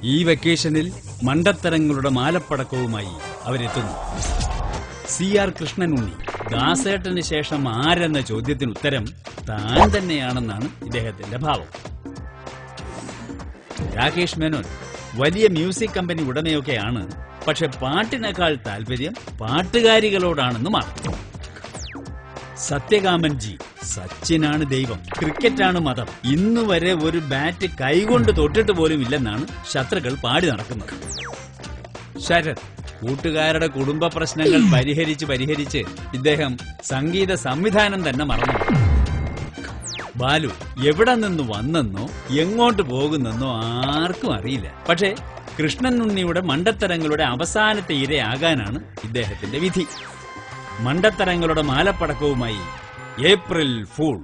ഈ വെക്കേഷനിൽ മണ്ടത്തരങ്ങളുടെ മാലപ്പടക്കവുമായി അവരെത്തുന്നു. CR കൃഷ്ണനുണ്ണി ദാസേട്ടന് ശേഷം ആരെന്ന ചോദ്യത്തിന് ഉത്തരം താൻ തന്നെയാണെന്നാണ് ഇദ്ദേഹത്തിന്റെ ഭാവം. രാകേഷ് മേനോൻ വലിയ മ്യൂസിക് കമ്പനി ഉടമയൊക്കെയാണ്. പക്ഷെ പാട്ടിനേക്കാൾ താല്പര്യം പാട്ടുകാരികളോടാണെന്ന് മാത്രം. സത്യകാമൻജി സച്ചിനാണ് ദൈവം, ക്രിക്കറ്റാണ് മതം, ഇന്നുവരെ ഒരു ബാറ്റ് കൈകൊണ്ട് തൊട്ടിട്ട് പോലും ഇല്ലെന്നാണ് ശത്രുക്കൾ പാടി നടക്കുന്നത്. ശരത് കൂട്ടുകാരുടെ കുടുംബ പ്രശ്നങ്ങൾ പരിഹരിച്ച് ഇദ്ദേഹം സംഗീത സംവിധാനം തന്നെ മറന്നു. ബാലു എവിടെ നിന്ന് വന്നെന്നോ എങ്ങോട്ട് പോകുന്നെന്നോ ആർക്കും അറിയില്ല. പക്ഷേ കൃഷ്ണൻ ഉണ്ണിയുടെ മണ്ടത്തരങ്ങളുടെ അവസാനത്തെ ഇരയാകാനാണ് ഇദ്ദേഹത്തിന്റെ വിധി. മണ്ടത്തരങ്ങളുടെ മാലപ്പടക്കവുമായി ഏപ്രിൽ ഫൂൾ.